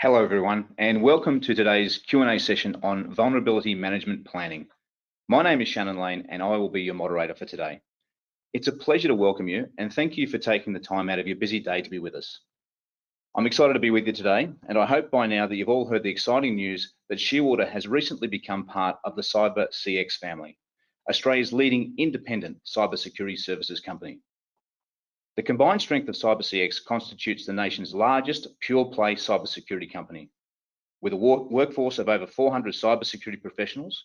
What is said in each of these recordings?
Hello everyone, and welcome to today's Q&A session on vulnerability management planning. My name is Shannon Lane and I will be your moderator for today. It's a pleasure to welcome you and thank you for taking the time out of your busy day to be with us. I'm excited to be with you today, and I hope by now that you've all heard the exciting news that Shearwater has recently become part of the CyberCX family, Australia's leading independent cybersecurity services company. The combined strength of CyberCX constitutes the nation's largest pure-play cybersecurity company. With a workforce of over 400 cybersecurity professionals,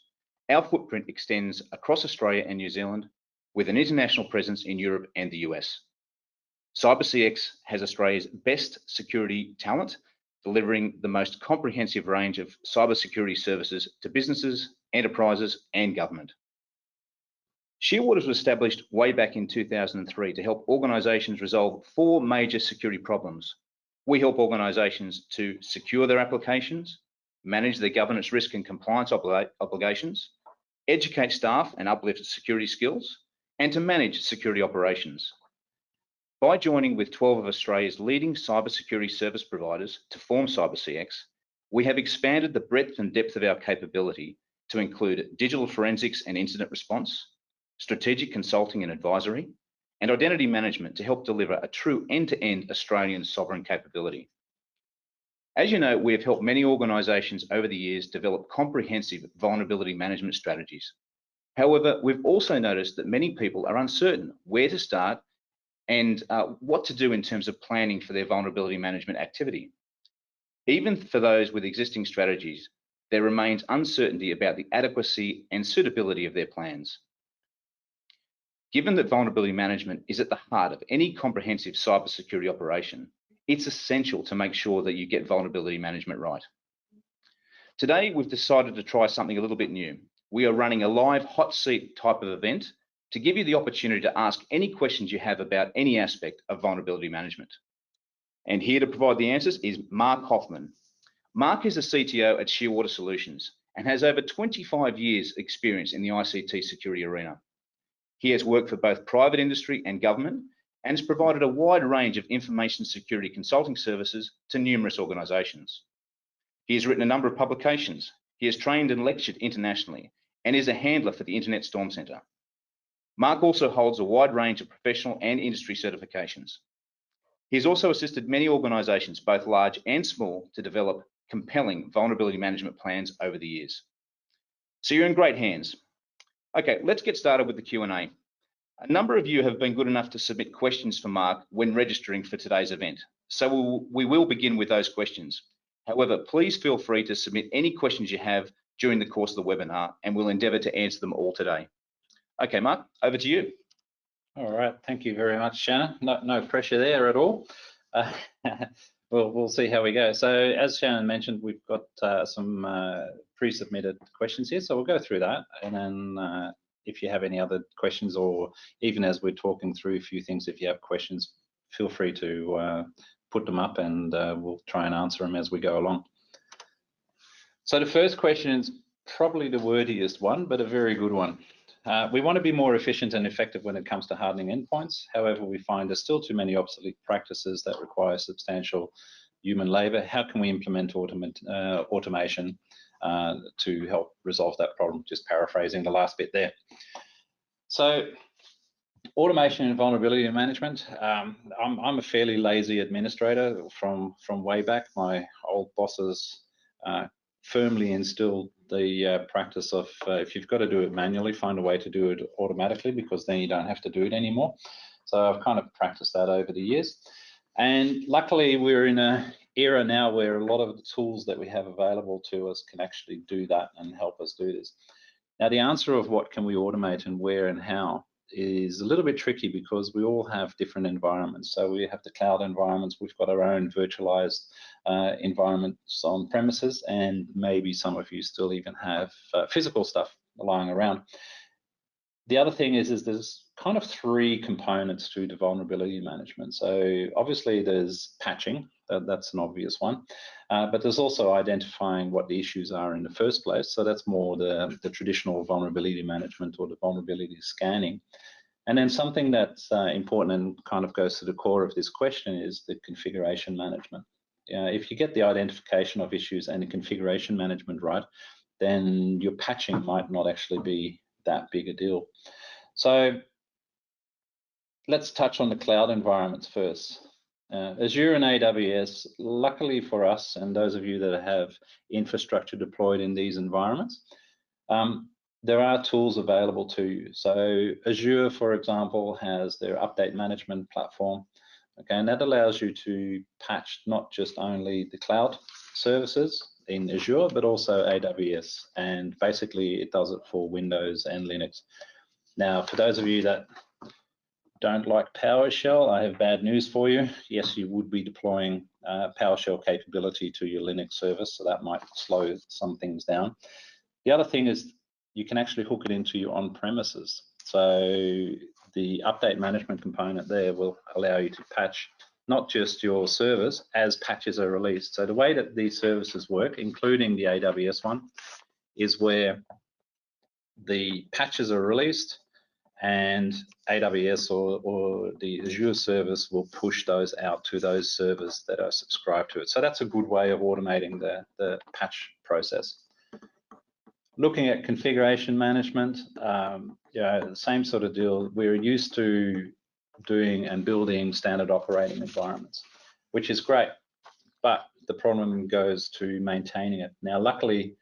our footprint extends across Australia and New Zealand, with an international presence in Europe and the US. CyberCX has Australia's best security talent, delivering the most comprehensive range of cybersecurity services to businesses, enterprises, and government. Shearwater was established way back in 2003 to help organisations resolve four major security problems. We help organisations to secure their applications, manage their governance risk and compliance obligations, educate staff and uplift security skills, and to manage security operations. By joining with 12 of Australia's leading cybersecurity service providers to form CyberCX, we have expanded the breadth and depth of our capability to include digital forensics and incident response, strategic consulting and advisory, and identity management to help deliver a true end-to-end Australian sovereign capability. As you know, we have helped many organisations over the years develop comprehensive vulnerability management strategies. However, we've also noticed that many people are uncertain where to start and what to do in terms of planning for their vulnerability management activity. Even for those with existing strategies, there remains uncertainty about the adequacy and suitability of their plans. Given that vulnerability management is at the heart of any comprehensive cybersecurity operation, it's essential to make sure that you get vulnerability management right. Today, we've decided to try something a little bit new. We are running a live hot seat type of event to give you the opportunity to ask any questions you have about any aspect of vulnerability management. And here to provide the answers is Mark Hofman. Mark is a CTO at Shearwater Solutions and has over 25 years experience in the ICT security arena. He has worked for both private industry and government and has provided a wide range of information security consulting services to numerous organisations. He has written a number of publications. He has trained and lectured internationally and is a handler for the Internet Storm Centre. Mark also holds a wide range of professional and industry certifications. He has also assisted many organisations, both large and small, to develop compelling vulnerability management plans over the years. So you're in great hands. Okay, let's get started with the Q&A. A number of you have been good enough to submit questions for Mark when registering for today's event. So we will begin with those questions. However, please feel free to submit any questions you have during the course of the webinar and we'll endeavour to answer them all today. Okay, Mark, over to you. All right, thank you very much, Shannon. No pressure there at all. We'll see how we go. So as Shannon mentioned, we've got some pre-submitted questions here, so we'll go through that, and then if you have any other questions, or even as we're talking through a few things, if you have questions, feel free to put them up and we'll try and answer them as we go along. So the first question is probably the wordiest one, but a very good one. We want to be more efficient and effective when it comes to hardening endpoints. However, we find there's still too many obsolete practices that require substantial human labour. How can we implement automation to help resolve that problem? Just paraphrasing the last bit there. So automation and vulnerability management. I'm a fairly lazy administrator from way back. My old bosses firmly instilled the practice of if you've got to do it manually, find a way to do it automatically, because then you don't have to do it anymore. So I've kind of practiced that over the years. And luckily, we're in an era now where a lot of the tools that we have available to us can actually do that and help us do this. Now, the answer of what can we automate and where and how is a little bit tricky, because we all have different environments. So we have the cloud environments, we've got our own virtualized environments on premises, and maybe some of you still even have physical stuff lying around. The other thing is there's kind of three components to the vulnerability management. So obviously there's patching, that's an obvious one, but there's also identifying what the issues are in the first place. So that's more the traditional vulnerability management or the vulnerability scanning. And then something that's important and kind of goes to the core of this question is the configuration management. if you get the identification of issues and the configuration management right, then your patching might not actually be that big a deal. So let's touch on the cloud environments first. Azure and AWS, luckily for us and those of you that have infrastructure deployed in these environments, there are tools available to you. So Azure, for example, has their update management platform. Okay, and that allows you to patch not just only the cloud services in Azure, but also AWS. And basically it does it for Windows and Linux. Now, for those of you that don't like PowerShell, I have bad news for you. Yes, you would be deploying PowerShell capability to your Linux service, so that might slow some things down. The other thing is you can actually hook it into your on-premises. So the update management component there will allow you to patch not just your servers as patches are released. So the way that these services work, including the AWS one, is where the patches are released and AWS or the Azure service will push those out to those servers that are subscribed to it. So that's a good way of automating the patch process. Looking at configuration management, the same sort of deal. We're used to doing and building standard operating environments, which is great, but the problem goes to maintaining it. Now, luckily,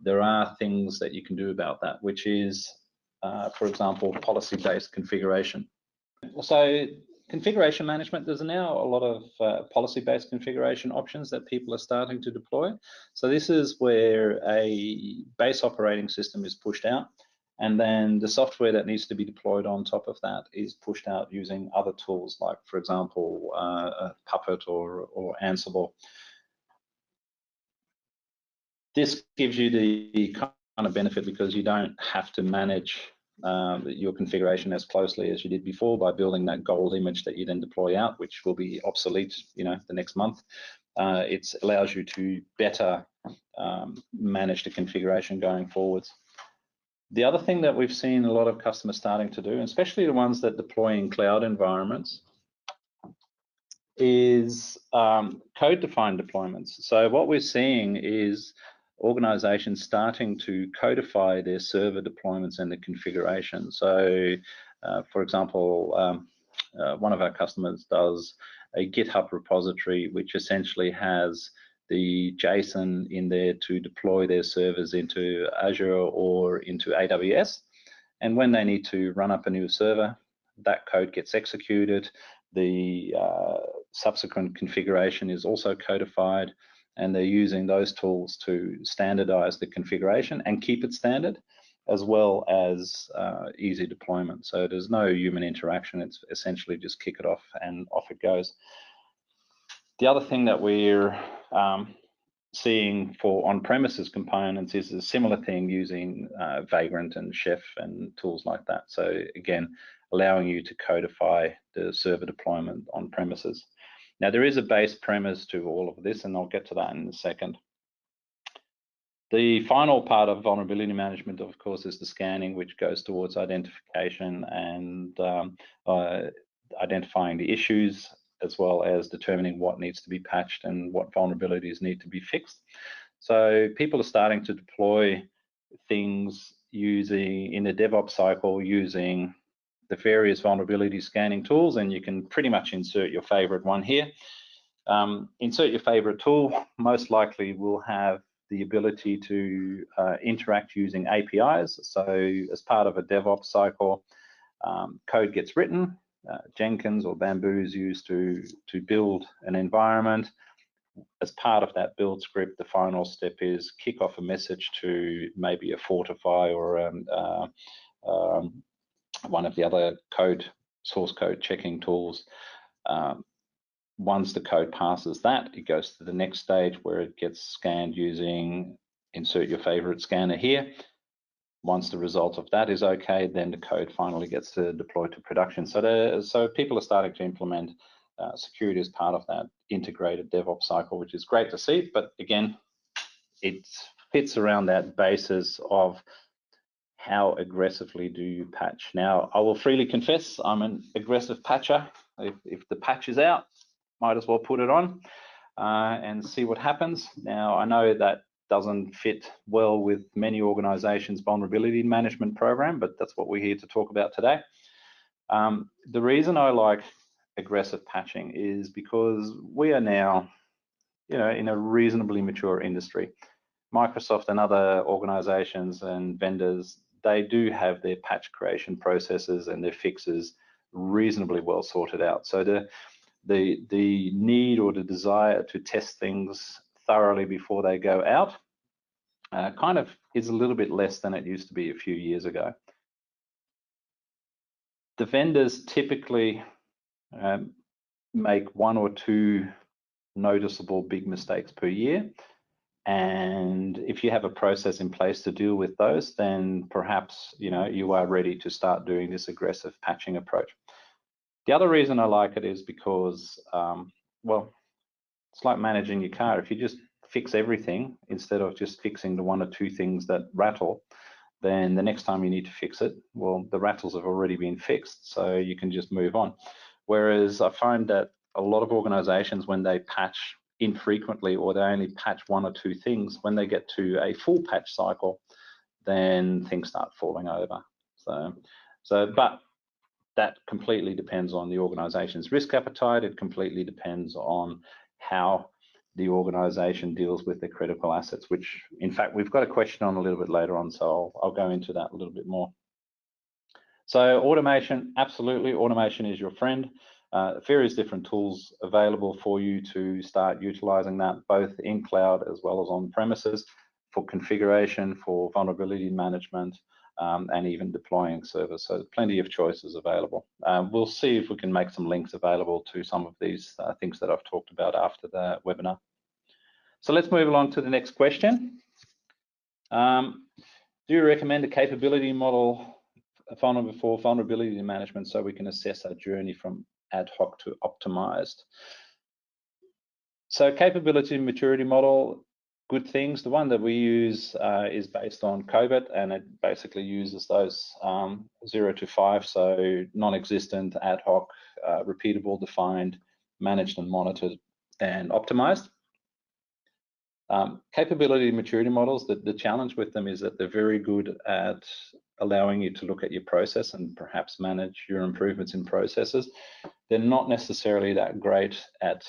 there are things that you can do about that, which is, for example, policy-based configuration. So configuration management, there's now a lot of policy-based configuration options that people are starting to deploy. So this is where a base operating system is pushed out, and then the software that needs to be deployed on top of that is pushed out using other tools, like, for example, Puppet or Ansible. This gives you the kind of benefit because you don't have to manage your configuration as closely as you did before by building that gold image that you then deploy out, which will be obsolete, the next month. It allows you to better manage the configuration going forwards. The other thing that we've seen a lot of customers starting to do, especially the ones that deploy in cloud environments, is code-defined deployments. So what we're seeing is organizations starting to codify their server deployments and the configuration. So, for example, one of our customers does a GitHub repository, which essentially has the JSON in there to deploy their servers into Azure or into AWS. And when they need to run up a new server, that code gets executed. The subsequent configuration is also codified, and they're using those tools to standardize the configuration and keep it standard, as well as easy deployment. So there's no human interaction. It's essentially just kick it off and off it goes. The other thing that we're seeing for on-premises components is a similar thing using Vagrant and Chef and tools like that. So again, allowing you to codify the server deployment on premises. Now, there is a base premise to all of this, and I'll get to that in a second. The final part of vulnerability management, of course, is the scanning, which goes towards identification and identifying the issues, as well as determining what needs to be patched and what vulnerabilities need to be fixed. So people are starting to deploy things using, in the DevOps cycle, using the various vulnerability scanning tools, and you can pretty much insert your favorite one here. Insert your favorite tool, most likely will have the ability to interact using APIs. So as part of a DevOps cycle, code gets written, Jenkins or Bamboo is used to build an environment. As part of that build script, the final step is kick off a message to maybe a Fortify or one of the other source code checking tools. Once the code passes that, it goes to the next stage where it gets scanned using insert your favorite scanner here. Once the result of that is okay, then the code finally gets to deploy to production. So people are starting to implement security as part of that integrated DevOps cycle, which is great to see. But again, it fits around that basis of how aggressively do you patch. Now, I will freely confess I'm an aggressive patcher. If the patch is out, might as well put it on. and see what happens. Now, I know that doesn't fit well with many organizations' vulnerability management program, but that's what we're here to talk about today. The reason I like aggressive patching is because we are now, in a reasonably mature industry. Microsoft and other organizations and vendors, they do have their patch creation processes and their fixes reasonably well sorted out. So the need or the desire to test things thoroughly before they go out kind of is a little bit less than it used to be a few years ago. The vendors typically make 1 or 2 noticeable big mistakes per year. And if you have a process in place to deal with those, then perhaps you are ready to start doing this aggressive patching approach. The other reason I like it is because, well, it's like managing your car. If you just fix everything instead of just fixing the 1 or 2 things that rattle, then the next time you need to fix it, well, the rattles have already been fixed, so you can just move on. Whereas I find that a lot of organizations, when they patch infrequently or they only patch 1 or 2 things, when they get to a full patch cycle, then things start falling over. But that completely depends on the organization's risk appetite. It completely depends on how the organization deals with their critical assets, which in fact we've got a question on a little bit later on, so I'll go into that a little bit more. So automation, absolutely, automation is your friend. Various different tools available for you to start utilizing that, both in cloud as well as on premises, for configuration, for vulnerability management, and even deploying servers. So plenty of choices available. We'll see if we can make some links available to some of these things that I've talked about after the webinar. So let's move along to the next question. Do you recommend a capability model for vulnerability management so we can assess our journey from ad hoc to optimized? So capability maturity model, good things. The one that we use is based on COBIT, and it basically uses those 0 to 5, so non-existent, ad hoc, repeatable, defined, managed and monitored, and optimized. Capability maturity models, the challenge with them is that they're very good at allowing you to look at your process and perhaps manage your improvements in processes. They're not necessarily that great at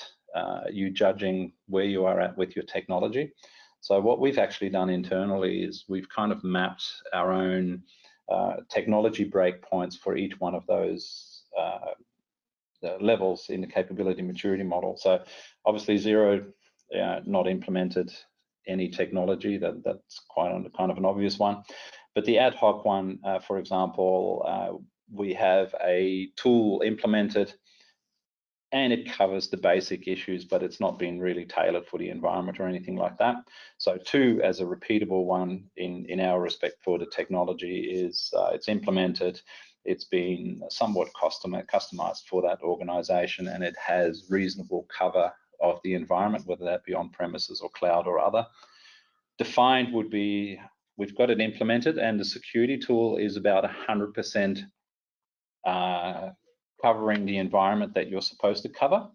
you judging where you are at with your technology. So what we've actually done internally is we've kind of mapped our own technology breakpoints for each one of those levels in the capability maturity model. So obviously 0, not implemented any technology, that's kind of an obvious one. But the ad hoc one, for example, we have a tool implemented and it covers the basic issues, but it's not been really tailored for the environment or anything like that. So 2, as a repeatable one in our respect for the technology, is it's implemented, it's been somewhat customized for that organization, and it has reasonable cover of the environment, whether that be on premises or cloud or other. Defined would be, we've got it implemented and the security tool is about 100% covering the environment that you're supposed to cover.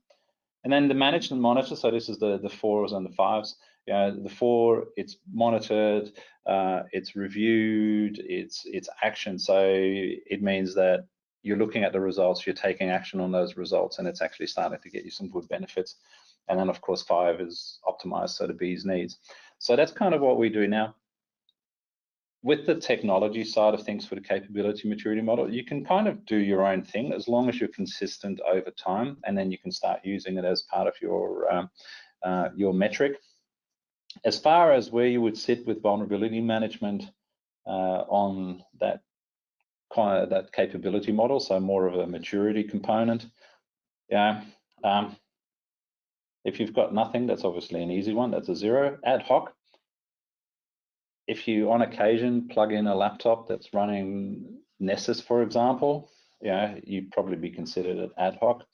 And then the managed and monitor, so this is the 4s and the 5s. The 4, it's monitored, it's reviewed, it's action. So it means that you're looking at the results, you're taking action on those results, and it's actually starting to get you some good benefits. And then of course 5 is optimized, so the bee's knees. So that's kind of what we do now. With the technology side of things for the capability maturity model, you can kind of do your own thing as long as you're consistent over time, and then you can start using it as part of your metric. As far as where you would sit with vulnerability management on that capability model, so more of a maturity component, if you've got nothing, that's obviously an easy one, that's a 0. Ad hoc, if you on occasion plug in a laptop that's running Nessus, for example, you'd probably be considered an ad hoc.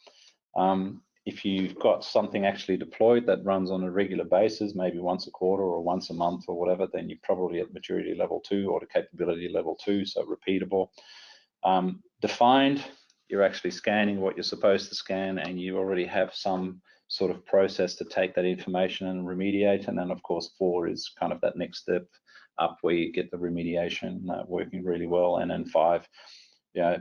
If you've got something actually deployed that runs on a regular basis, maybe once a quarter or once a month or whatever, then you're probably at maturity level 2 or the capability level 2, so repeatable. Defined, you're actually scanning what you're supposed to scan, and you already have some sort of process to take that information and remediate. And then of course 4 is kind of that next step up where you get the remediation working really well. And then 5,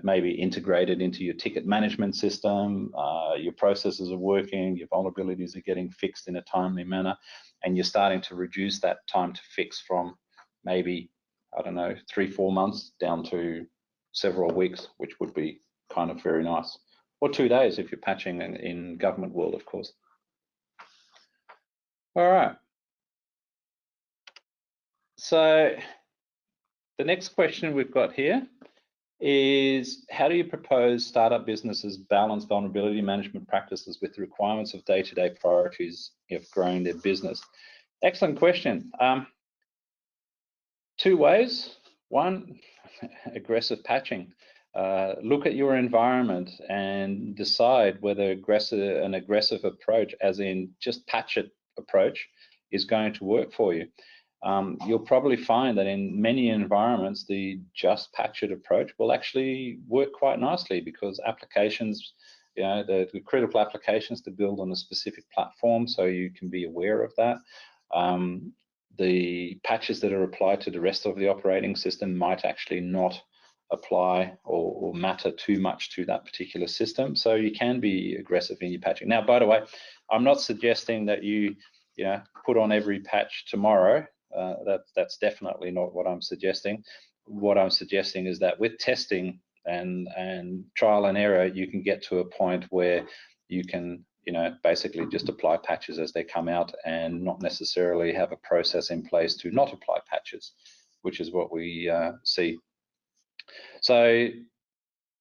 maybe integrated into your ticket management system, your processes are working, your vulnerabilities are getting fixed in a timely manner, and you're starting to reduce that time to fix from maybe, I don't know, 3-4 months down to several weeks, which would be kind of very nice. Or 2 days if you're patching in government world, of course. All right. So the next question we've got here is, how do you propose startup businesses balance vulnerability management practices with the requirements of day-to-day priorities of growing their business? Excellent question. 2 ways. 1, aggressive patching. Look at your environment and decide whether an aggressive approach, as in just patch it approach, is going to work for you. You'll probably find that in many environments, the just patch it approach will actually work quite nicely, because applications, the critical applications to build on a specific platform, so you can be aware of that. The patches that are applied to the rest of the operating system might actually not apply or matter too much to that particular system. So you can be aggressive in your patching. Now, by the way, I'm not suggesting that you put on every patch tomorrow. That's definitely not what I'm suggesting. What I'm suggesting is that with testing and trial and error, you can get to a point where you can basically just apply patches as they come out and not necessarily have a process in place to not apply patches, which is what we see. So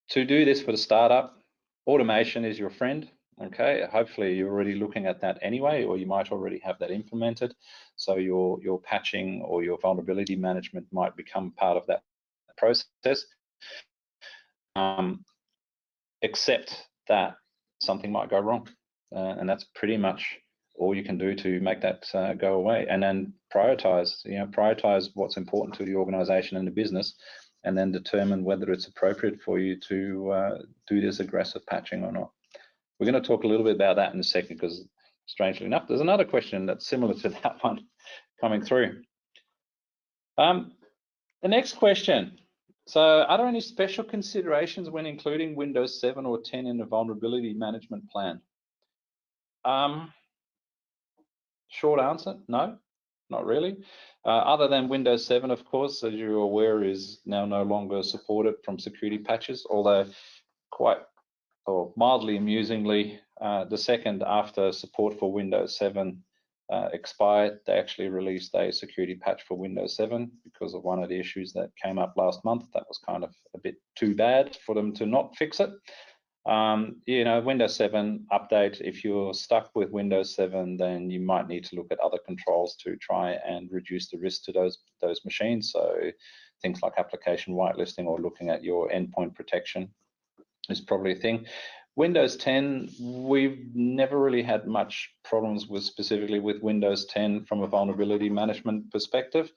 to do this for the startup, automation is your friend. Okay, hopefully you're already looking at that anyway, or you might already have that implemented. So your patching or your vulnerability management might become part of that process. Except that something might go wrong, and that's pretty much all you can do to make that go away. And then prioritize. Prioritize what's important to the organization and the business, and then determine whether it's appropriate for you to do this aggressive patching or not. We're going to talk a little bit about that in a second, because strangely enough, there's another question that's similar to that one coming through. The next question. So are there any special considerations when including Windows 7 or 10 in a vulnerability management plan? Short answer, no, not really. Other than Windows 7, of course, as you're aware, is now no longer supported from security patches, although quite or mildly amusingly, the second after support for Windows 7 expired, they actually released a security patch for Windows 7 because of one of the issues that came up last month. That was kind of a bit too bad for them to not fix it. Windows 7 update, if you're stuck with Windows 7, then you might need to look at other controls to try and reduce the risk to those machines. So things like application whitelisting or looking at your endpoint protection is probably a thing. Windows 10, we've never really had much problems specifically with Windows 10 from a vulnerability management perspective.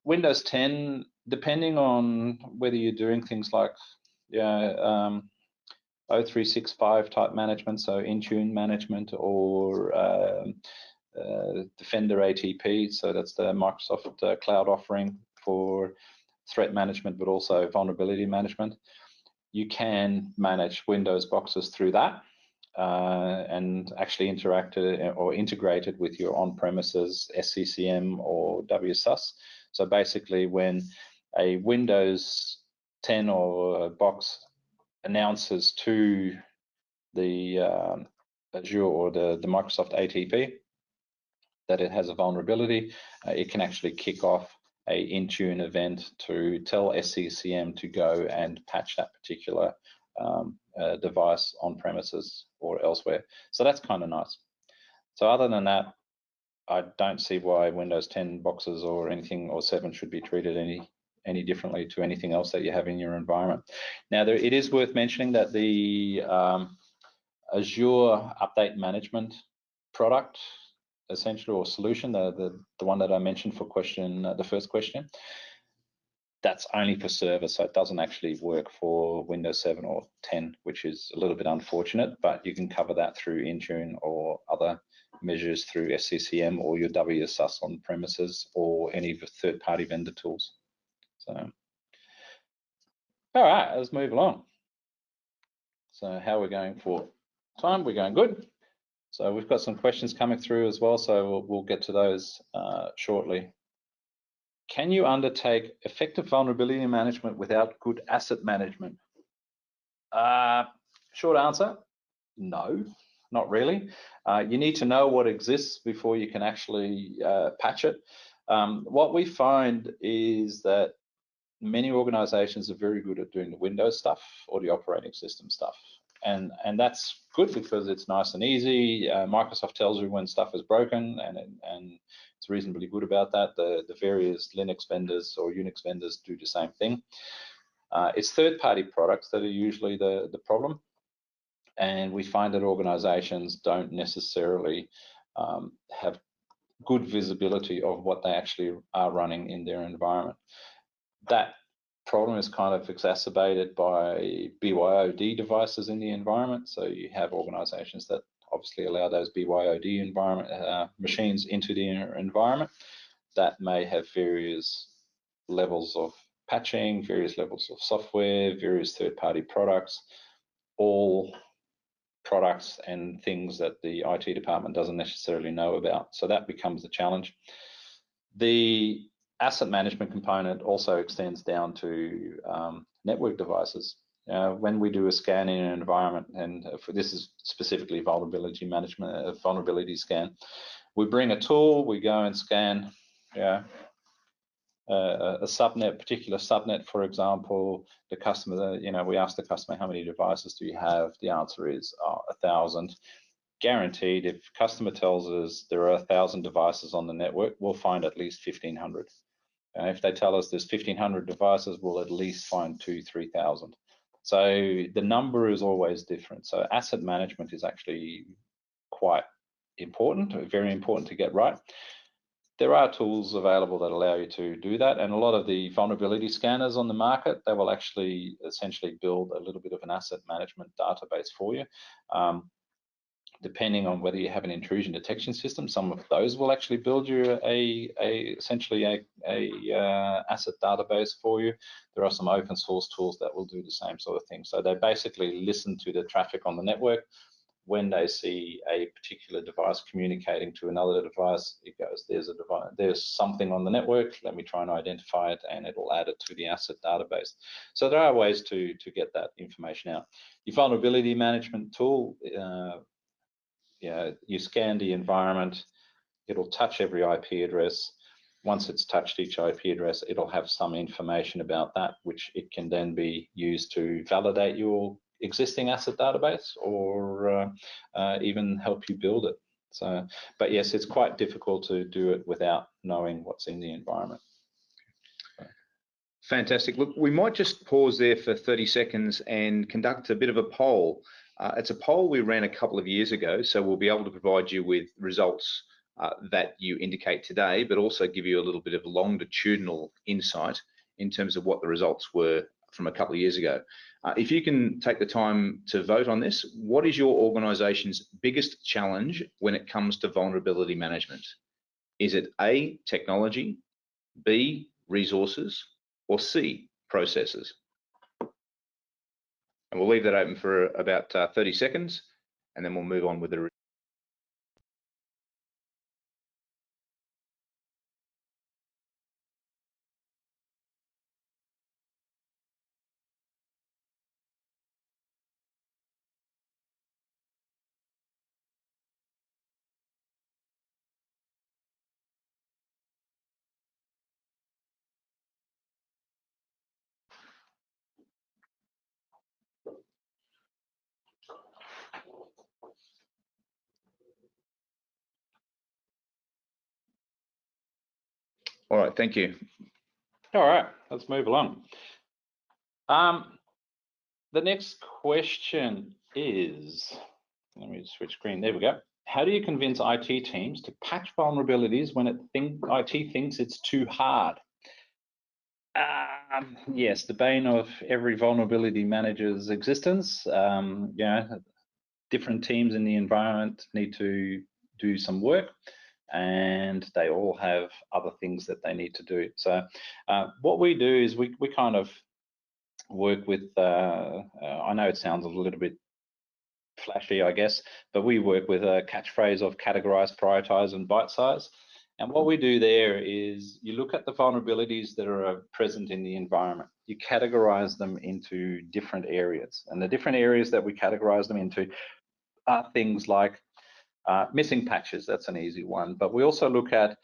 Windows 10, depending on whether you're doing things like O365 type management, so Intune management, or Defender ATP, so that's the Microsoft cloud offering for threat management, but also vulnerability management. You can manage Windows boxes through that and actually integrated with your on-premises SCCM or WSUS. So basically, when a Windows 10 or a box announces to the Azure or the Microsoft ATP that it has a vulnerability, it can actually kick off a Intune event to tell SCCM to go and patch that particular device on premises or elsewhere. So that's kind of nice. So other than that, I don't see why Windows 10 boxes or anything or 7 should be treated any differently to anything else that you have in your environment. Now, it is worth mentioning that the Azure Update Management product, essentially, or solution, the one that I mentioned for the first question, that's only for server, so it doesn't actually work for Windows 7 or 10, which is a little bit unfortunate, but you can cover that through Intune or other measures through SCCM or your WSUS on premises or any of the third-party vendor tools. So, all right, let's move along. So how we're going for time? We're going good. So we've got some questions coming through as well, so we'll get to those shortly. Can you undertake effective vulnerability management without good asset management? Short answer, no, not really. You need to know what exists before you can actually patch it. What we find is that many organizations are very good at doing the Windows stuff or the operating system stuff. And that's good because it's nice and easy. Microsoft tells you when stuff is broken, and it's reasonably good about that. The various Linux vendors or Unix vendors do the same thing. It's third-party products that are usually the problem, and we find that organizations don't necessarily have good visibility of what they actually are running in their environment. That problem is kind of exacerbated by BYOD devices in the environment. So you have organizations that obviously allow those BYOD environment machines into the environment that may have various levels of patching, various levels of software, various third-party products, all products and things that the IT department doesn't necessarily know about. So that becomes the challenge. The asset management component also extends down to network devices. When we do a scan in an environment, and this is specifically vulnerability management, a vulnerability scan, we bring a tool, we go and scan a subnet, particular subnet, for example. The customer, we ask the customer, how many devices do you have? The answer is 1,000. Guaranteed, if customer tells us there are 1,000 devices on the network, we'll find at least 1,500. If they tell us there's 1,500 devices, we'll at least find 2,000-3,000. So the number is always different. So asset management is actually quite important, very important to get right. There are tools available that allow you to do that, and a lot of the vulnerability scanners on the market, they will actually essentially build a little bit of an asset management database for you. Depending on whether you have an intrusion detection system, some of those will actually build you essentially a asset database for you. There are some open source tools that will do the same sort of thing. So they basically listen to the traffic on the network. When they see a particular device communicating to another device, it goes, there's something on the network, let me try and identify it, and it'll add it to the asset database. So there are ways to get that information out. Your vulnerability management tool, you scan the environment, it'll touch every IP address. Once it's touched each IP address, it'll have some information about that, which it can then be used to validate your existing asset database or even help you build it. So, but yes, it's quite difficult to do it without knowing what's in the environment. Fantastic. Look, we might just pause there for 30 seconds and conduct a bit of a poll. It's a poll we ran a couple of years ago, so we'll be able to provide you with results that you indicate today, but also give you a little bit of longitudinal insight in terms of what the results were from a couple of years ago. If you can take the time to vote on this, what is your organization's biggest challenge when it comes to vulnerability management? Is it A, technology, B, resources, or C, processes? And we'll leave that open for about 30 seconds, and then we'll move on with the All right, thank you. All right, let's move along. The next question is, let me switch screen, there we go. How do you convince IT teams to patch vulnerabilities when IT thinks it's too hard? Yes, the bane of every vulnerability manager's existence. Different teams in the environment need to do some work, and they all have other things that they need to do. So what we do is we kind of work with, I know it sounds a little bit flashy, I guess, but we work with a catchphrase of categorize, prioritize, and bite size. And what we do there is you look at the vulnerabilities that are present in the environment. You categorize them into different areas. And the different areas that we categorize them into are things like missing patches. That's an easy one. But we also look at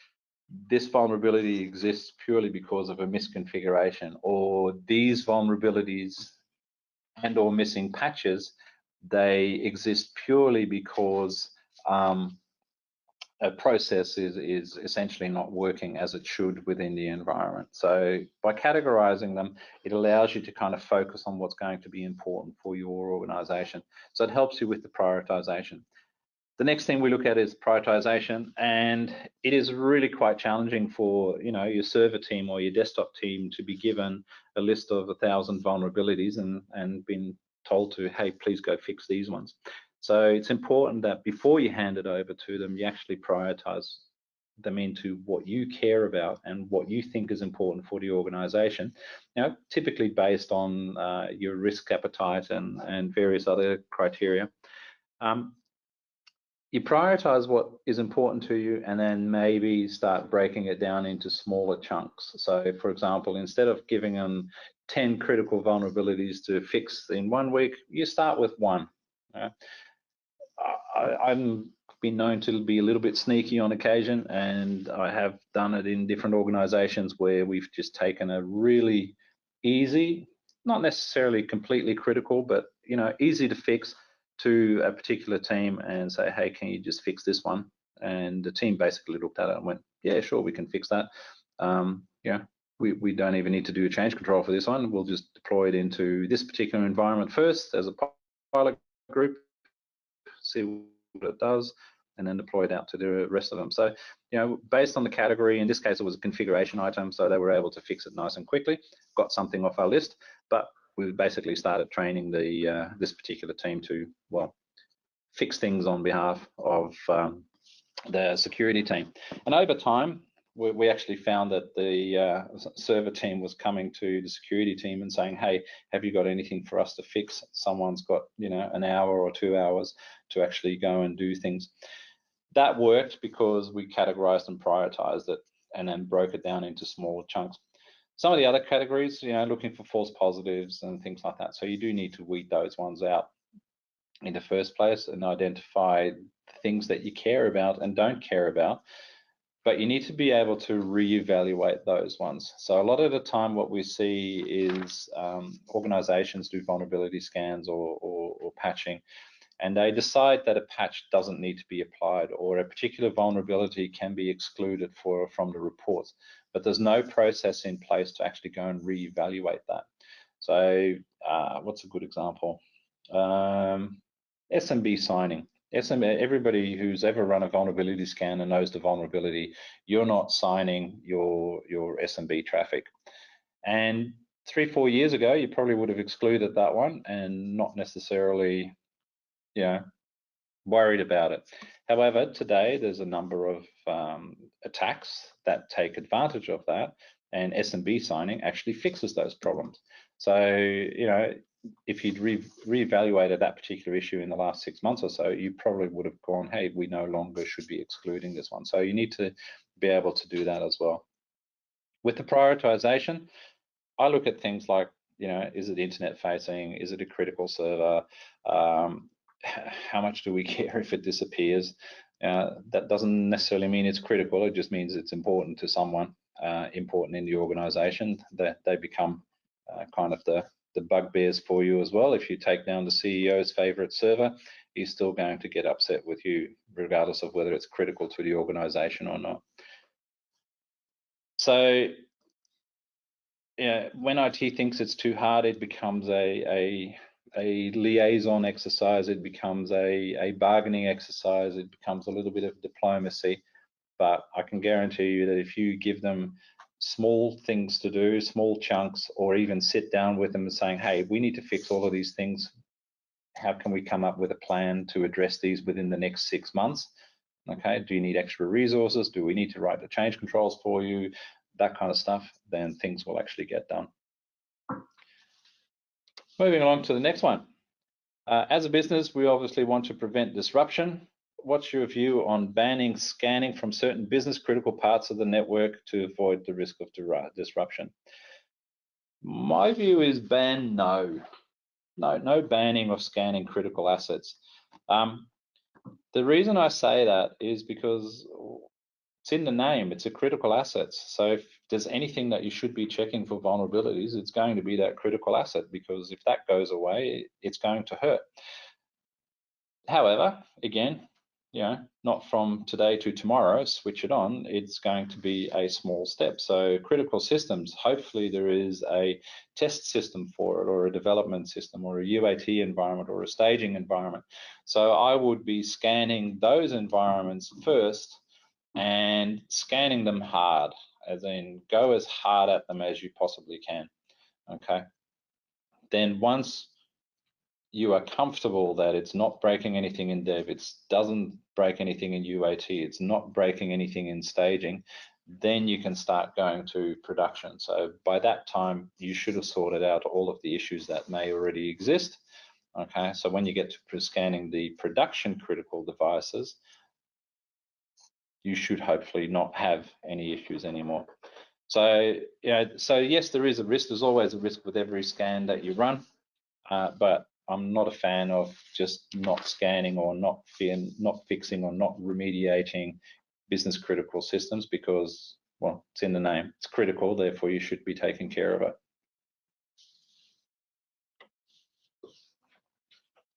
this vulnerability exists purely because of a misconfiguration, or these vulnerabilities and or missing patches, they exist purely because a process is essentially not working as it should within the environment. So by categorizing them, it allows you to kind of focus on what's going to be important for your organization. So it helps you with the prioritization. The next thing we look at is prioritization, and it is really quite challenging for your server team or your desktop team to be given a list of 1,000 vulnerabilities and been told to, hey, please go fix these ones. So it's important that before you hand it over to them, you actually prioritize them into what you care about and what you think is important for the organization. Now, typically based on your risk appetite and various other criteria. You prioritize what is important to you, and then maybe start breaking it down into smaller chunks. So for example, instead of giving them 10 critical vulnerabilities to fix in 1 week, you start with 1. I'm been known to be a little bit sneaky on occasion, and I have done it in different organizations where we've just taken a really easy, not necessarily completely critical, but easy to fix to a particular team and say, hey, can you just fix this one? And the team basically looked at it and went, yeah, sure, we can fix that. We don't even need to do a change control for this one. We'll just deploy it into this particular environment first as a pilot group, see what it does, and then deploy it out to the rest of them. So, based on the category, in this case, it was a configuration item, so they were able to fix it nice and quickly, got something off our list, but we basically started training this particular team to, well, fix things on behalf of the security team. And over time, we actually found that the server team was coming to the security team and saying, hey, have you got anything for us to fix? Someone's got, an hour or 2 hours to actually go and do things. That worked because we categorized and prioritized it and then broke it down into smaller chunks. Some of the other categories, looking for false positives and things like that. So you do need to weed those ones out in the first place and identify things that you care about and don't care about. But you need to be able to reevaluate those ones. So a lot of the time what we see is organizations do vulnerability scans or patching, and they decide that a patch doesn't need to be applied, or a particular vulnerability can be excluded from the reports, but there's no process in place to actually go and reevaluate that. So what's a good example? SMB signing. Everybody who's ever run a vulnerability scan and knows the vulnerability, you're not signing your SMB traffic. And 3-4 years ago, you probably would have excluded that one and not necessarily worried about it. However, today there's a number of attacks that take advantage of that, and SMB signing actually fixes those problems. So, if you'd reevaluated that particular issue in the last 6 months or so, you probably would have gone, hey, we no longer should be excluding this one. So you need to be able to do that as well. With the prioritization, I look at things like, is it internet facing? Is it a critical server? How much do we care if it disappears? That doesn't necessarily mean it's critical. It just means it's important to someone, important in the organization, that they become kind of the bugbears for you as well. If you take down the CEO's favorite server, he's still going to get upset with you, regardless of whether it's critical to the organization or not. So when IT thinks it's too hard, it becomes a liaison exercise, it becomes a bargaining exercise, it becomes a little bit of diplomacy. But I can guarantee you that if you give them small things to do, small chunks, or even sit down with them and saying, hey, we need to fix all of these things. How can we come up with a plan to address these within the next 6 months? Okay, do you need extra resources? Do we need to write the change controls for you? That kind of stuff, then things will actually get done. Moving along to the next one. As a business, we obviously want to prevent disruption. What's your view on banning scanning from certain business critical parts of the network to avoid the risk of disruption? My view is ban no. No banning of scanning critical assets. The reason I say that is because it's in the name, it's a critical asset. So if there's anything that you should be checking for vulnerabilities, it's going to be that critical asset, because if that goes away, it's going to hurt. However, again, not from today to tomorrow, switch it on, it's going to be a small step. So critical systems, hopefully there is a test system for it, or a development system, or a UAT environment, or a staging environment. So I would be scanning those environments first and scanning them hard, as in go as hard at them as you possibly can, okay? Then once you are comfortable that it's not breaking anything in dev, it doesn't break anything in UAT, it's not breaking anything in staging, then you can start going to production. So by that time, you should have sorted out all of the issues that may already exist. Okay, so when you get to scanning the production critical devices, you should hopefully not have any issues anymore. So, so yes, there is a risk. There's always a risk with every scan that you run, but I'm not a fan of just not scanning, or not fixing, or not remediating business critical systems, because, well, it's in the name, it's critical, therefore you should be taking care of it.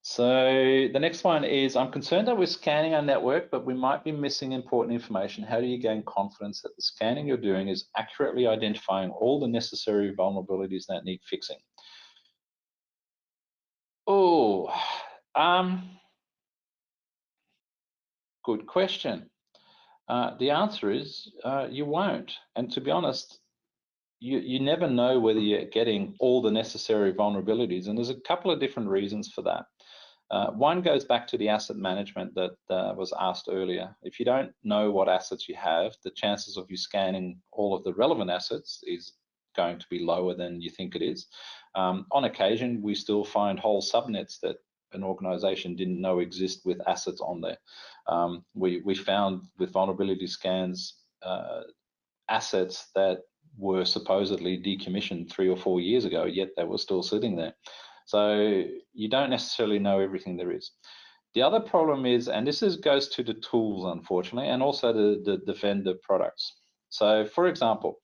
So the next one is, I'm concerned that we're scanning our network, but we might be missing important information. How do you gain confidence that the scanning you're doing is accurately identifying all the necessary vulnerabilities that need fixing? Oh, good question. The answer is you won't. And to be honest, you never know whether you're getting all the necessary vulnerabilities. And there's a couple of different reasons for that. One goes back to the asset management that was asked earlier. If you don't know what assets you have, the chances of you scanning all of the relevant assets is going to be lower than you think it is. On occasion, we still find whole subnets that an organization didn't know exist with assets on there. We found with vulnerability scans assets that were supposedly decommissioned 3 or 4 years ago, yet they were still sitting there. So you don't necessarily know everything there is. The other problem is, and this goes to the tools, unfortunately, and also the vendor products. So for example,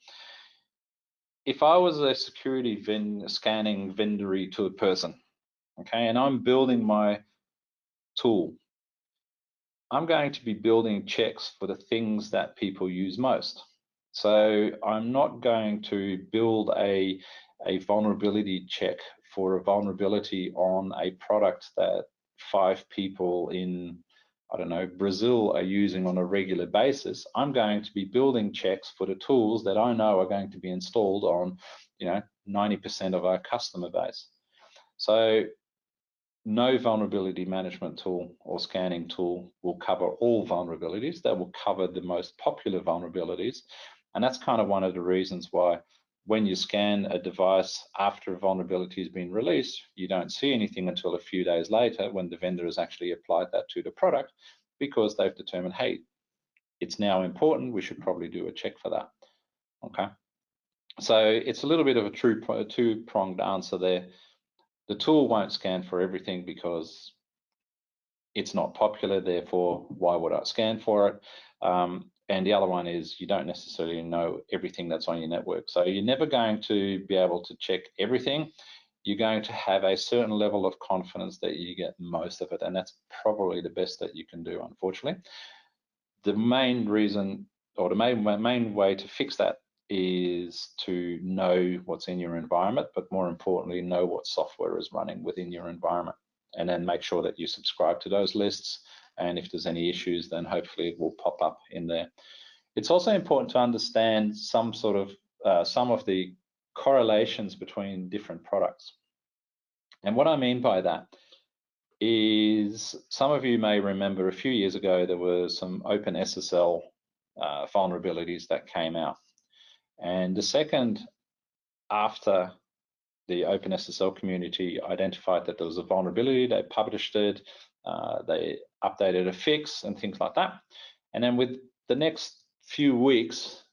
if I was a security scanning vendory to a person, okay, and I'm building my tool, I'm going to be building checks for the things that people use most. So I'm not going to build a vulnerability check for a vulnerability on a product that 5 people in, I don't know, Brazil are using on a regular basis. I'm going to be building checks for the tools that I know are going to be installed on, 90% of our customer base. So no vulnerability management tool or scanning tool will cover all vulnerabilities. That will cover the most popular vulnerabilities. And that's kind of one of the reasons why when you scan a device after a vulnerability has been released, you don't see anything until a few days later when the vendor has actually applied that to the product, because they've determined, hey, it's now important, we should probably do a check for that. Okay. So it's a little bit of a two-pronged answer there. The tool won't scan for everything because it's not popular, therefore why would I scan for it? And the other one is you don't necessarily know everything that's on your network. So you're never going to be able to check everything. You're going to have a certain level of confidence that you get most of it, and that's probably the best that you can do, unfortunately. The main reason, or the main way to fix that is to know what's in your environment, but more importantly, know what software is running within your environment, and then make sure that you subscribe to those lists. And if there's any issues, then hopefully it will pop up in there. It's also important to understand some sort of some of the correlations between different products. And what I mean by that is, some of you may remember a few years ago there were some OpenSSL vulnerabilities that came out. And the second after the OpenSSL community identified that there was a vulnerability, they published it, they updated a fix and things like that. And then with the next few weeks,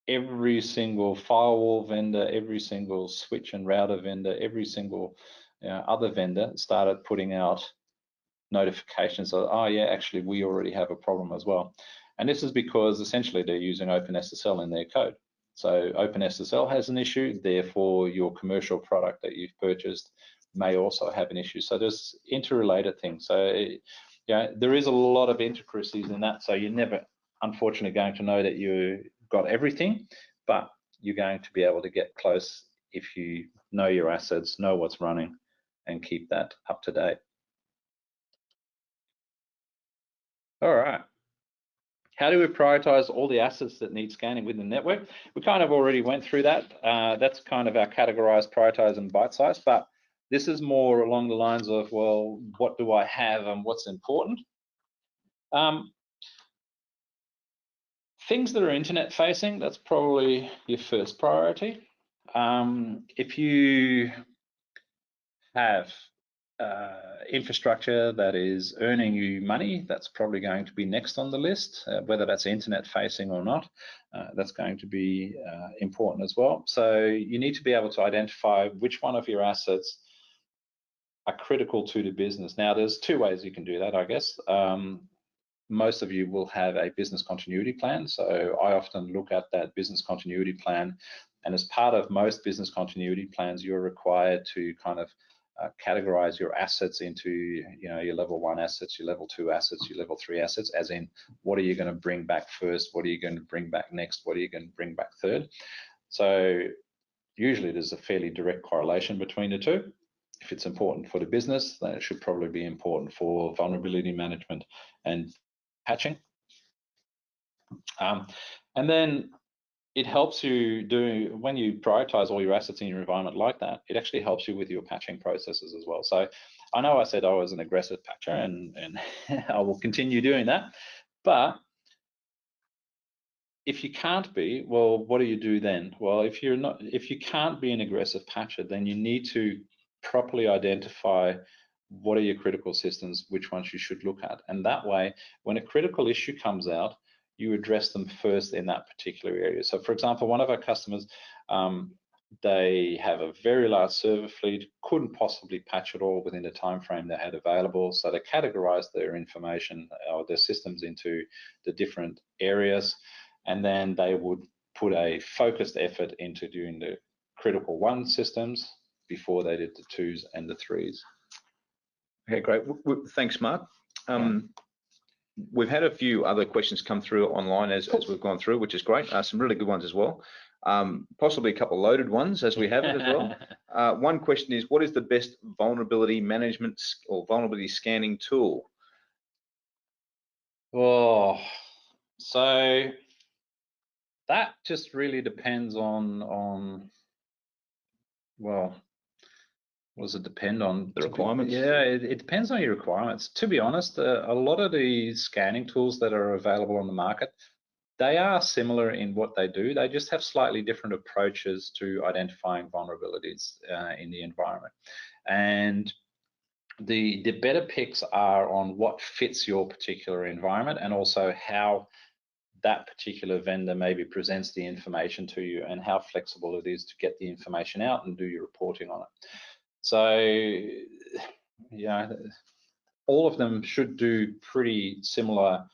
every single firewall vendor, every single switch and router vendor, every single other vendor started putting out notifications of, oh yeah, actually we already have a problem as well. And this is because essentially they're using OpenSSL in their code. So OpenSSL has an issue, therefore your commercial product that you've purchased may also have an issue. So there's interrelated things. So there is a lot of intricacies in that. So you're never, unfortunately, going to know that you got everything, but you're going to be able to get close if you know your assets, know what's running, and keep that up to date. All right. How do we prioritize all the assets that need scanning within the network? We kind of already went through that. That's kind of our categorize, prioritize, and bite size, but this is more along the lines of, well, what do I have and what's important? Things that are internet facing, that's probably your first priority. If you have infrastructure that is earning you money, that's probably going to be next on the list, whether that's internet facing or not. That's going to be important as well. So you need to be able to identify which one of your assets are critical to the business. Now, there's two ways you can do that, I guess. Most of you will have a business continuity plan. So I often look at that business continuity plan, and as part of most business continuity plans, you're required to kind of categorize your assets into, your level 1 assets, your level 2 assets, your level 3 assets, as in, what are you going to bring back first? What are you going to bring back next? What are you going to bring back third? So usually there's a fairly direct correlation between the two. If it's important for the business, then it should probably be important for vulnerability management and patching. And then it helps you when you prioritize all your assets in your environment like that, it actually helps you with your patching processes as well. So I know I said I was an aggressive patcher, and I will continue doing that. But if you can't be, well, what do you do then? Well, if you can't be an aggressive patcher, then you need to properly identify what are your critical systems, which ones you should look at. And that way, when a critical issue comes out, you address them first in that particular area. So for example, one of our customers, they have a very large server fleet, couldn't possibly patch it all within the time frame they had available. So they categorized their information or their systems into the different areas, and then they would put a focused effort into doing the critical 1 systems before they did the 2s and the 3s. Okay, great. Thanks, Mark. We've had a few other questions come through online as we've gone through, which is great. Some really good ones as well. Possibly a couple loaded ones as we have it as well. One question is, what is the best vulnerability management or vulnerability scanning tool? Oh, so that just really depends on well, what does it depend on? The requirements? Yeah, it depends on your requirements. To be honest, a lot of the scanning tools that are available on the market, they are similar in what they do. They just have slightly different approaches to identifying vulnerabilities in the environment. And the better picks are on what fits your particular environment, and also how that particular vendor maybe presents the information to you, and how flexible it is to get the information out and do your reporting on it. So, yeah, all of them should do pretty similar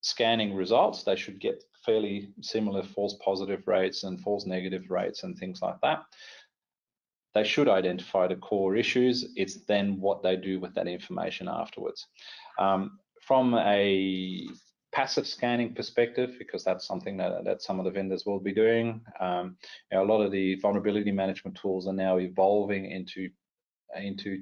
scanning results. They should get fairly similar false positive rates and false negative rates and things like that. They should identify the core issues. It's then what they do with that information afterwards. From a passive scanning perspective, because that's something that some of the vendors will be doing, a lot of the vulnerability management tools are now evolving into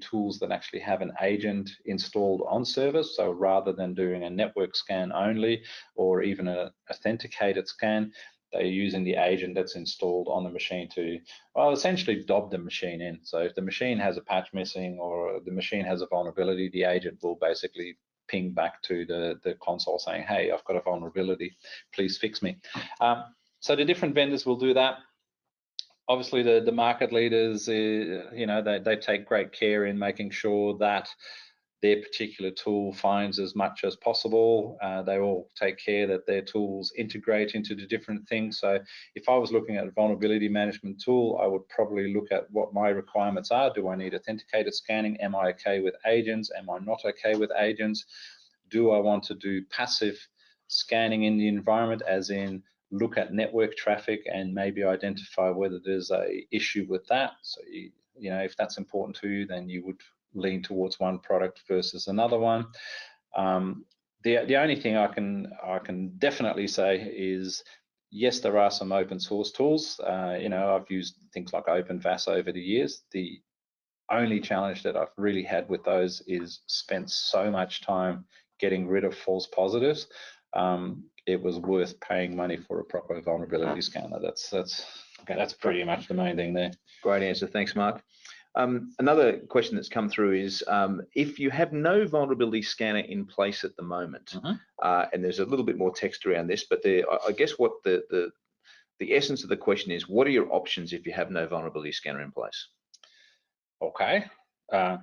tools that actually have an agent installed on service. So rather than doing a network scan only, or even an authenticated scan, they're using the agent that's installed on the machine to, well, essentially dob the machine in. So if the machine has a patch missing or the machine has a vulnerability, the agent will basically ping back to the console saying, hey, I've got a vulnerability, please fix me. So the different vendors will do that. Obviously, the market leaders, they take great care in making sure that their particular tool finds as much as possible. They all take care that their tools integrate into the different things. So if I was looking at a vulnerability management tool, I would probably look at what my requirements are. Do I need authenticated scanning? Am I okay with agents? Am I not okay with agents? Do I want to do passive scanning in the environment, as in look at network traffic and maybe identify whether there's a issue with that? So if that's important to you, then you would lean towards one product versus another one. The only thing I can definitely say is, yes, there are some open source tools. I've used things like OpenVAS over the years. The only challenge that I've really had with those is spent so much time getting rid of false positives. It was worth paying money for a proper vulnerability scanner. That's pretty much the main thing there. Great answer, thanks, Mark. Another question that's come through is, if you have no vulnerability scanner in place at the moment, and there's a little bit more text around this, but I guess what the essence of the question is, what are your options if you have no vulnerability scanner in place? Okay, buy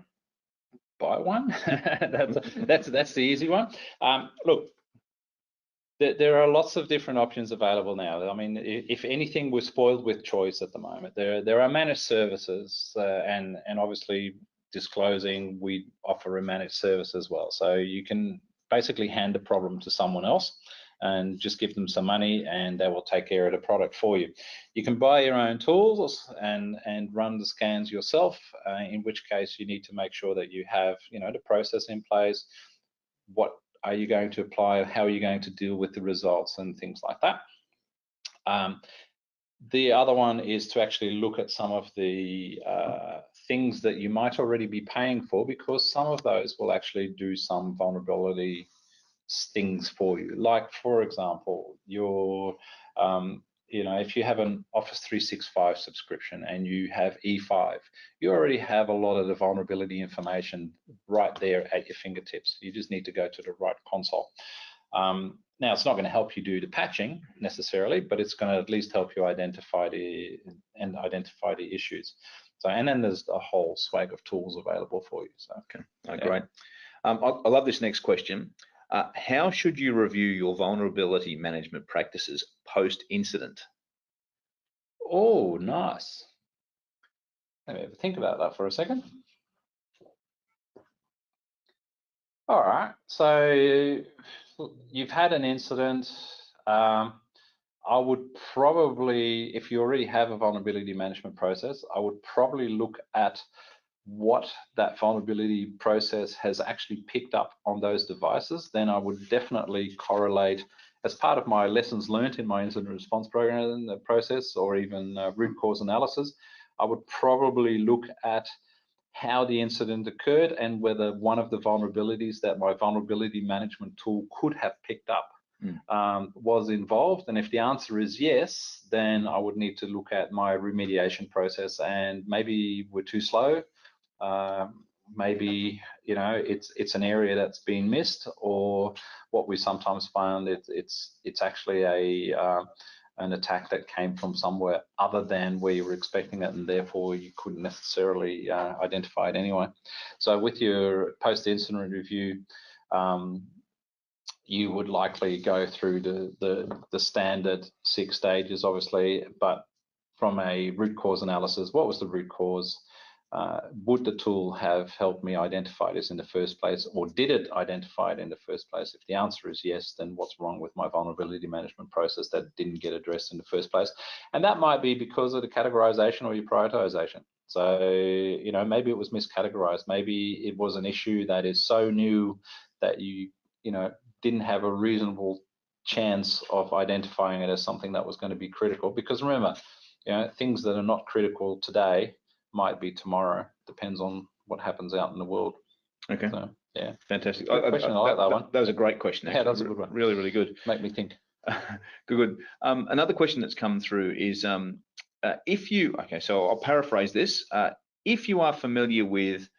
one. that's the easy one. Look, there are lots of different options available now. I mean, if anything, we're spoiled with choice at the moment. There are managed services, and obviously disclosing we offer a managed service as well. So you can basically hand the problem to someone else and just give them some money and they will take care of the product for you. You can buy your own tools and run the scans yourself, in which case you need to make sure that you have the process in place. What are you going to apply? How are you going to deal with the results and things like that? The other one is to actually look at some of the things that you might already be paying for, because some of those will actually do some vulnerability things for you. Like, for example, if you have an Office 365 subscription and you have E5, you already have a lot of the vulnerability information right there at your fingertips. You just need to go to the right console. Now, it's not going to help you do the patching necessarily, but it's going to at least help you identify the issues. So, and then there's a whole swag of tools available for you. So, okay, great. I love this next question. How should you review your vulnerability management practices post-incident? Oh, nice. Let me think about that for a second. All right, so you've had an incident. I would probably, if you already have a vulnerability management process, I would probably look at what that vulnerability process has actually picked up on those devices. Then I would definitely correlate, as part of my lessons learned in my incident response program process, or even root cause analysis, I would probably look at how the incident occurred and whether one of the vulnerabilities that my vulnerability management tool could have picked up was involved. And if the answer is yes, then I would need to look at my remediation process, and maybe we're too slow. Maybe it's an area that's been missed, or what we sometimes find it's actually an attack that came from somewhere other than where you were expecting it, and therefore you couldn't necessarily identify it anyway. So with your post-incident review, you would likely go through the standard 6 stages, obviously, but from a root cause analysis, what was the root cause? Would the tool have helped me identify this in the first place, or did it identify it in the first place? If the answer is yes, then what's wrong with my vulnerability management process that didn't get addressed in the first place? And that might be because of the categorization or your prioritization. So, maybe it was miscategorized. Maybe it was an issue that is so new that you didn't have a reasonable chance of identifying it as something that was going to be critical. Because remember, things that are not critical today might be tomorrow. Depends on what happens out in the world. Okay. So, yeah. Fantastic. Good question. I like that one. That was a great question. Actually. Yeah, that was a good one. Really, really good. Make me think. Good. Another question that's come through is okay, so I'll paraphrase this. If you are familiar with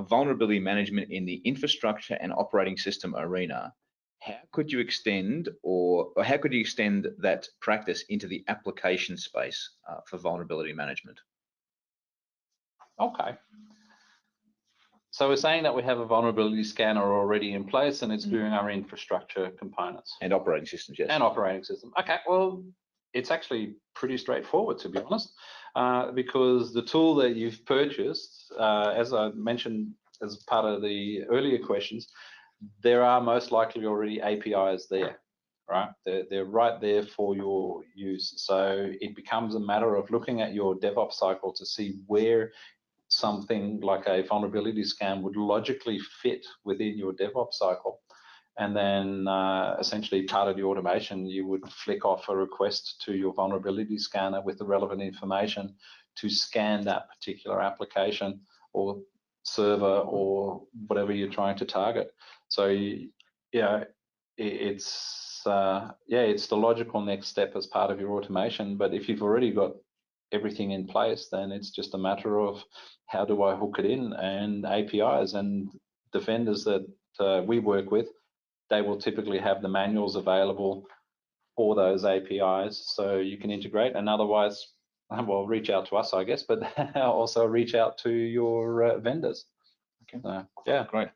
vulnerability management in the infrastructure and operating system arena, how could you extend that practice into the application space for vulnerability management? Okay. So we're saying that we have a vulnerability scanner already in place and it's doing our infrastructure components. And operating systems, yes. And operating system. Okay, well, it's actually pretty straightforward, to be honest, because the tool that you've purchased, as I mentioned as part of the earlier questions, there are most likely already APIs there, right? They're right there for your use. So it becomes a matter of looking at your DevOps cycle to see where something like a vulnerability scan would logically fit within your DevOps cycle. And then essentially part of the automation, you would flick off a request to your vulnerability scanner with the relevant information to scan that particular application or server or whatever you're trying to target. So yeah, it's the logical next step as part of your automation. But if you've already got everything in place, then it's just a matter of how do I hook it in, and APIs and the vendors that we work with, they will typically have the manuals available for those APIs, so you can integrate. And otherwise, well, reach out to us, I guess, but also reach out to your vendors. Okay. Yeah, great.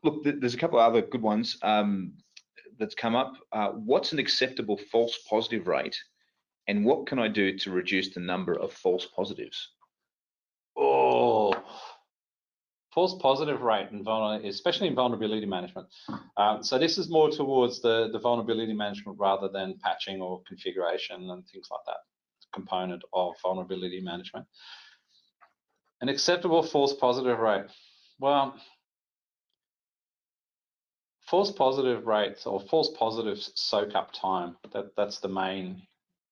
Look, there's a couple of other good ones that's come up. What's an acceptable false positive rate, and what can I do to reduce the number of false positives? Oh, false positive rate, especially in vulnerability management. So this is more towards the vulnerability management rather than patching or configuration and things like that, component of vulnerability management. An acceptable false positive rate. Well, false positive rates or false positives soak up time. That's the main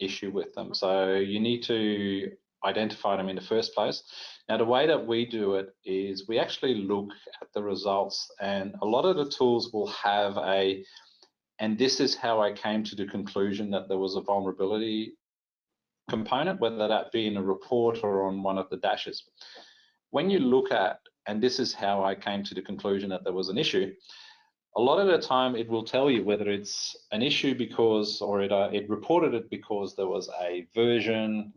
issue with them. So you need to identify them in the first place. Now, the way that we do it is we actually look at the results, and a lot of the tools will have and this is how I came to the conclusion that there was a vulnerability component, whether that be in a report or on one of the dashes. When you look at, and this is how I came to the conclusion that there was an issue, a lot of the time it will tell you whether it's an issue because, or it reported it because there was a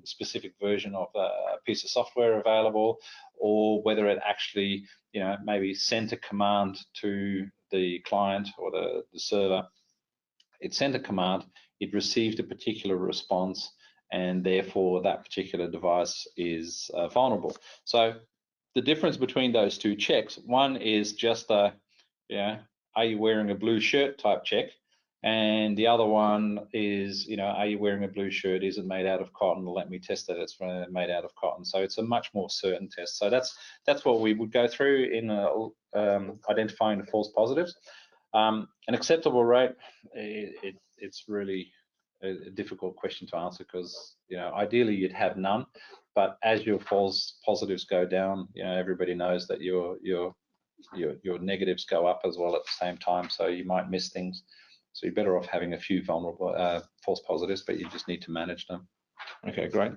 specific version of a piece of software available, or whether it actually, maybe sent a command to the client or the server. It sent a command, it received a particular response, and therefore that particular device is vulnerable. So the difference between those two checks, one is just a, are you wearing a blue shirt type check, and the other one is, are you wearing a blue shirt? Is it made out of cotton? Let me test that it's made out of cotton. So it's a much more certain test. So that's what we would go through in identifying the false positives. An acceptable rate, it's really a difficult question to answer because, ideally you'd have none, but as your false positives go down, everybody knows that your your negatives go up as well at the same time, so you might miss things. So you're better off having a few vulnerable false positives, but you just need to manage them. Okay, great.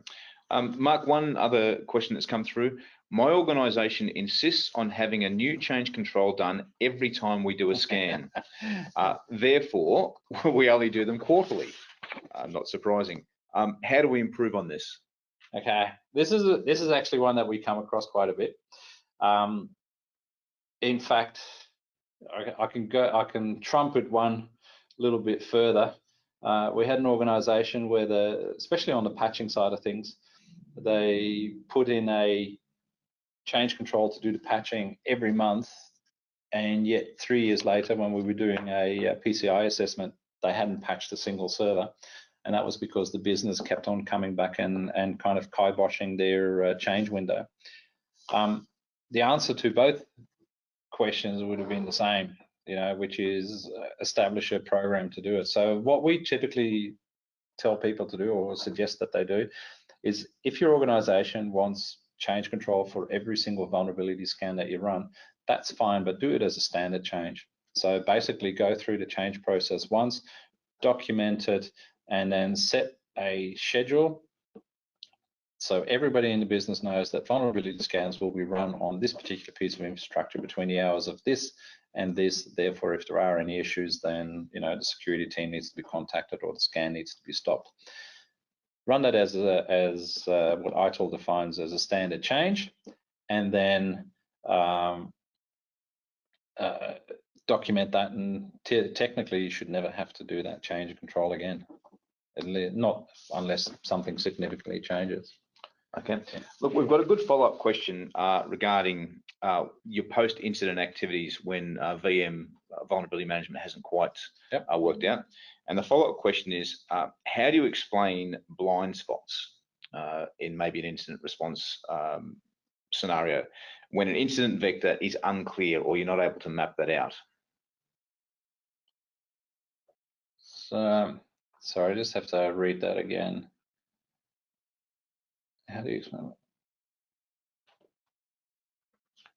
Mark, one other question that's come through. My organisation insists on having a new change control done every time we do a scan. Therefore, we only do them quarterly. Not surprising. How do we improve on this? Okay, this is actually one that we come across quite a bit. In fact, I can trumpet one a little bit further. We had an organisation where especially on the patching side of things, they put in a change control to do the patching every month, and yet 3 years later, when we were doing a PCI assessment, they hadn't patched a single server, and that was because the business kept on coming back and kind of kiboshing their change window. The answer to both questions would have been the same, which is establish a program to do it. So what we typically tell people to do, or suggest that they do, is if your organization wants change control for every single vulnerability scan that you run, that's fine, but do it as a standard change. So basically go through the change process once, document it, and then set a schedule. So everybody in the business knows that vulnerability scans will be run on this particular piece of infrastructure between the hours of this and this. Therefore, if there are any issues, then the security team needs to be contacted or the scan needs to be stopped. Run that as what ITIL defines as a standard change, and then document that. And technically, you should never have to do that change of control again, not unless something significantly changes. Okay. Look, we've got a good follow-up question regarding your post-incident activities when VM vulnerability management hasn't quite worked out. And the follow-up question is, how do you explain blind spots in maybe an incident response scenario when an incident vector is unclear or you're not able to map that out? So, sorry, I just have to read that again. How do you explain it?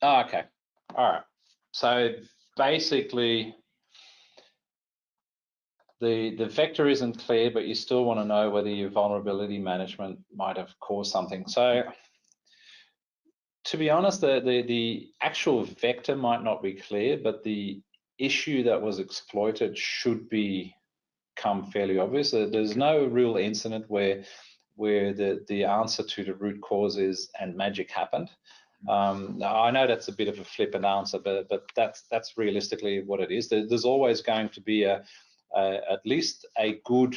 Oh, okay. All right. So basically, the vector isn't clear, but you still want to know whether your vulnerability management might have caused something. So to be honest, the actual vector might not be clear, but the issue that was exploited should become fairly obvious. There's no real incident where the answer to the root cause is and magic happened. I know that's a bit of a flippant answer, but that's realistically what it is. There's always going to be at least a good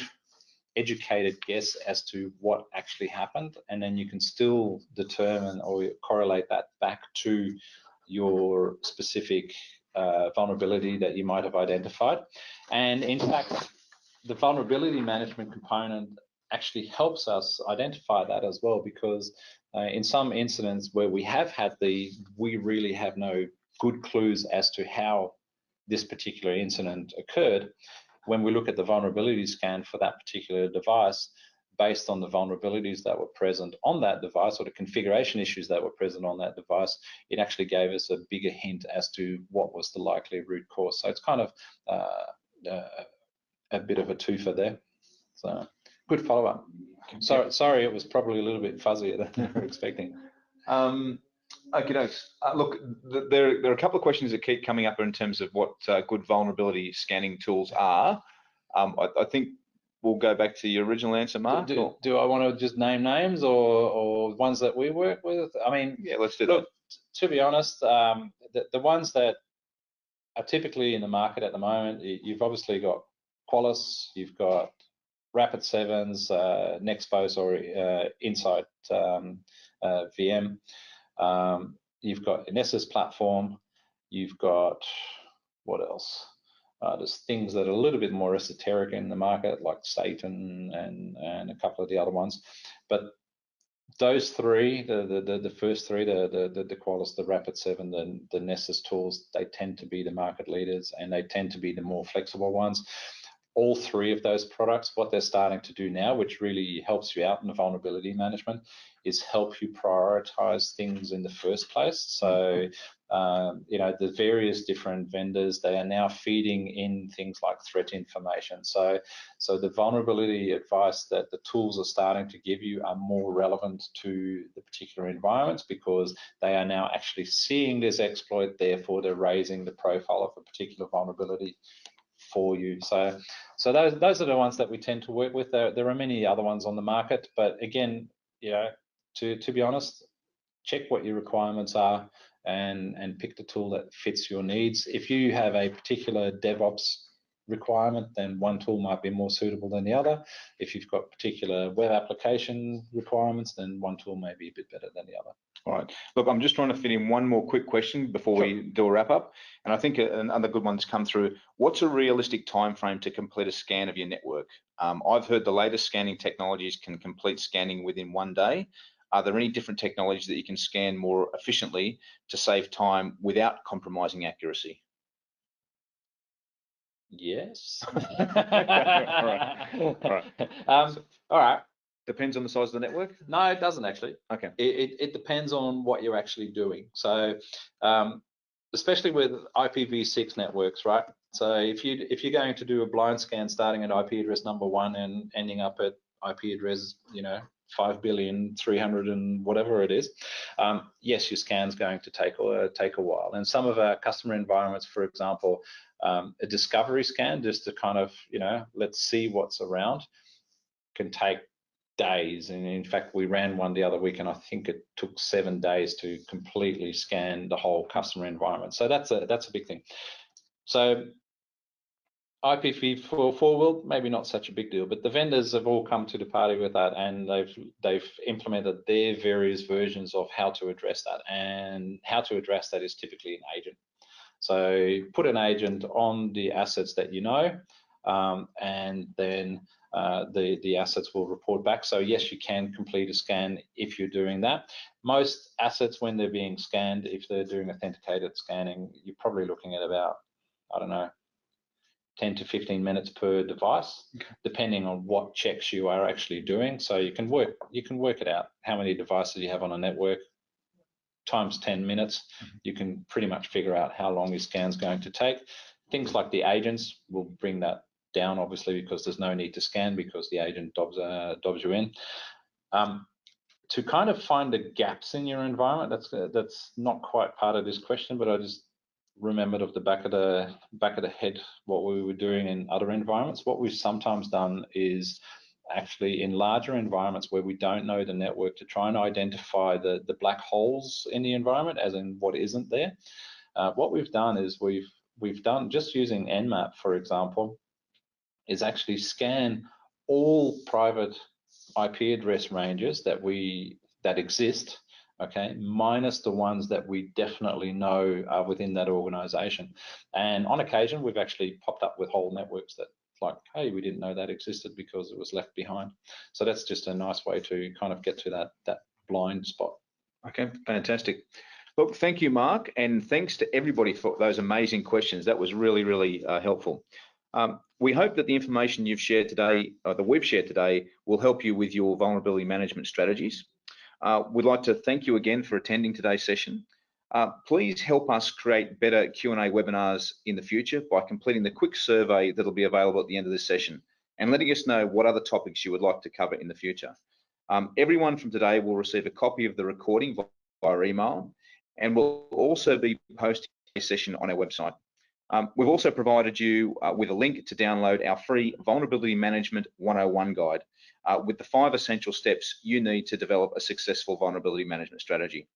educated guess as to what actually happened, and then you can still determine or correlate that back to your specific vulnerability that you might have identified. And in fact, the vulnerability management component actually helps us identify that as well, because in some incidents where we have had we really have no good clues as to how this particular incident occurred. When we look at the vulnerability scan for that particular device, based on the vulnerabilities that were present on that device or the configuration issues that were present on that device, it actually gave us a bigger hint as to what was the likely root cause. So it's kind of a bit of a twofer there. So good follow-up. Sorry, it was probably a little bit fuzzier than we were expecting. Okay, look, there are a couple of questions that keep coming up in terms of what good vulnerability scanning tools are. I think we'll go back to your original answer, Mark. Do I want to just name names or ones that we work with? I mean, yeah, let's do look, that. To be honest, the ones that are typically in the market at the moment, you've obviously got Qualys, you've got Rapid7's, Nexpose or Insight VM. You've got Nessus platform. You've got, what else? There's things that are a little bit more esoteric in the market, like Satan and a couple of the other ones. But those three, the first three, the Qualys, the Rapid7, the Nessus tools, they tend to be the market leaders, and they tend to be the more flexible ones. All three of those products, what they're starting to do now, which really helps you out in the vulnerability management, is help you prioritize things in the first place. So, the various different vendors, they are now feeding in things like threat information. So the vulnerability advice that the tools are starting to give you are more relevant to the particular environments, because they are now actually seeing this exploit, therefore they're raising the profile of a particular vulnerability for you. So those are the ones that we tend to work with. There are many other ones on the market, but again, to be honest, check what your requirements are and pick the tool that fits your needs. If you have a particular DevOps requirement, then one tool might be more suitable than the other. If you've got particular web application requirements, then one tool may be a bit better than the other. All right. Look, I'm just trying to fit in one more quick question before we do a wrap up. And I think another good one's come through. What's a realistic time frame to complete a scan of your network? I've heard the latest scanning technologies can complete scanning within 1 day. Are there any different technologies that you can scan more efficiently to save time without compromising accuracy? Yes. All right. Depends on the size of the network? No, it doesn't actually. Okay. It depends on what you're actually doing. So, especially with IPv6 networks, right? So if you're going to do a blind scan starting at IP address number 1 and ending up at IP address, 5,300,000 and whatever it is, yes, your scan's going to take a while. And some of our customer environments, for example, a discovery scan just to kind of, let's see what's around, can take days. And in fact, we ran one the other week, and I think it took 7 days to completely scan the whole customer environment. So that's a big thing. So IPv4, well, maybe not such a big deal, but the vendors have all come to the party with that, and they've implemented their various versions of how to address that. And how to address that is typically an agent. So put an agent on the assets that you know, and then the assets will report back. So yes, you can complete a scan if you're doing that. Most assets, when they're being scanned, if they're doing authenticated scanning, you're probably looking at about, I don't know, 10 to 15 minutes per device, depending on what checks you are actually doing. So you can work it out, how many devices you have on a network times 10 minutes. You can pretty much figure out how long your scan's going to take. Things like the agents will bring that down, obviously, because there's no need to scan because the agent dobs you in. To kind of find the gaps in your environment, that's not quite part of this question, but I just remembered off the back of the head what we were doing in other environments. What we've sometimes done is actually in larger environments where we don't know the network, to try and identify the black holes in the environment, as in what isn't there. What we've done is we've done, just using Nmap, for example, is actually scan all private IP address ranges that exist, okay, minus the ones that we definitely know are within that organization. And on occasion, we've actually popped up with whole networks that, like, hey, we didn't know that existed because it was left behind. So that's just a nice way to kind of get to that blind spot. Okay, fantastic. Look, thank you, Mark, and thanks to everybody for those amazing questions. That was really, really helpful. We hope that the information you've shared today, that we've shared today, will help you with your vulnerability management strategies. We'd like to thank you again for attending today's session. Please help us create better Q&A webinars in the future by completing the quick survey that'll be available at the end of this session and letting us know what other topics you would like to cover in the future. Everyone from today will receive a copy of the recording via email, and we'll also be posting a session on our website. We've also provided you with a link to download our free Vulnerability Management 101 guide with the 5 essential steps you need to develop a successful vulnerability management strategy.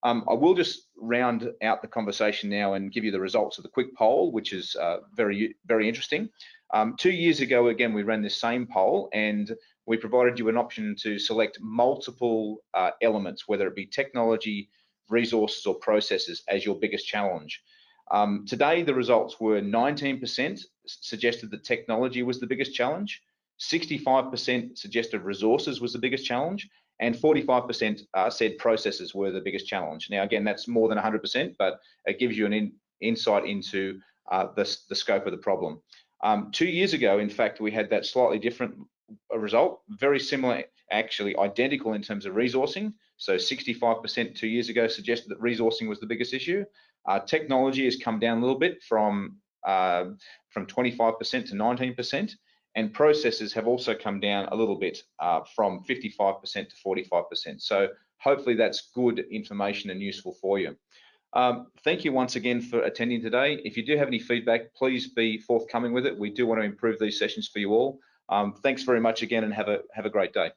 I will just round out the conversation now and give you the results of the quick poll, which is very, very interesting. 2 years ago, again, we ran this same poll, and we provided you an option to select multiple elements, whether it be technology, resources, or processes, as your biggest challenge. Today, the results were 19% suggested that technology was the biggest challenge, 65% suggested resources was the biggest challenge, and 45% said processes were the biggest challenge. Now, again, that's more than 100%, but it gives you an insight into the scope of the problem. 2 years ago, in fact, we had that slightly different result, very similar, actually identical in terms of resourcing. So 65% 2 years ago suggested that resourcing was the biggest issue. Technology has come down a little bit from 25% to 19%, and processes have also come down a little bit from 55% to 45%. So hopefully that's good information and useful for you. Thank you once again for attending today. If you do have any feedback, please be forthcoming with it. We do want to improve these sessions for you all. Thanks very much again, and have a great day.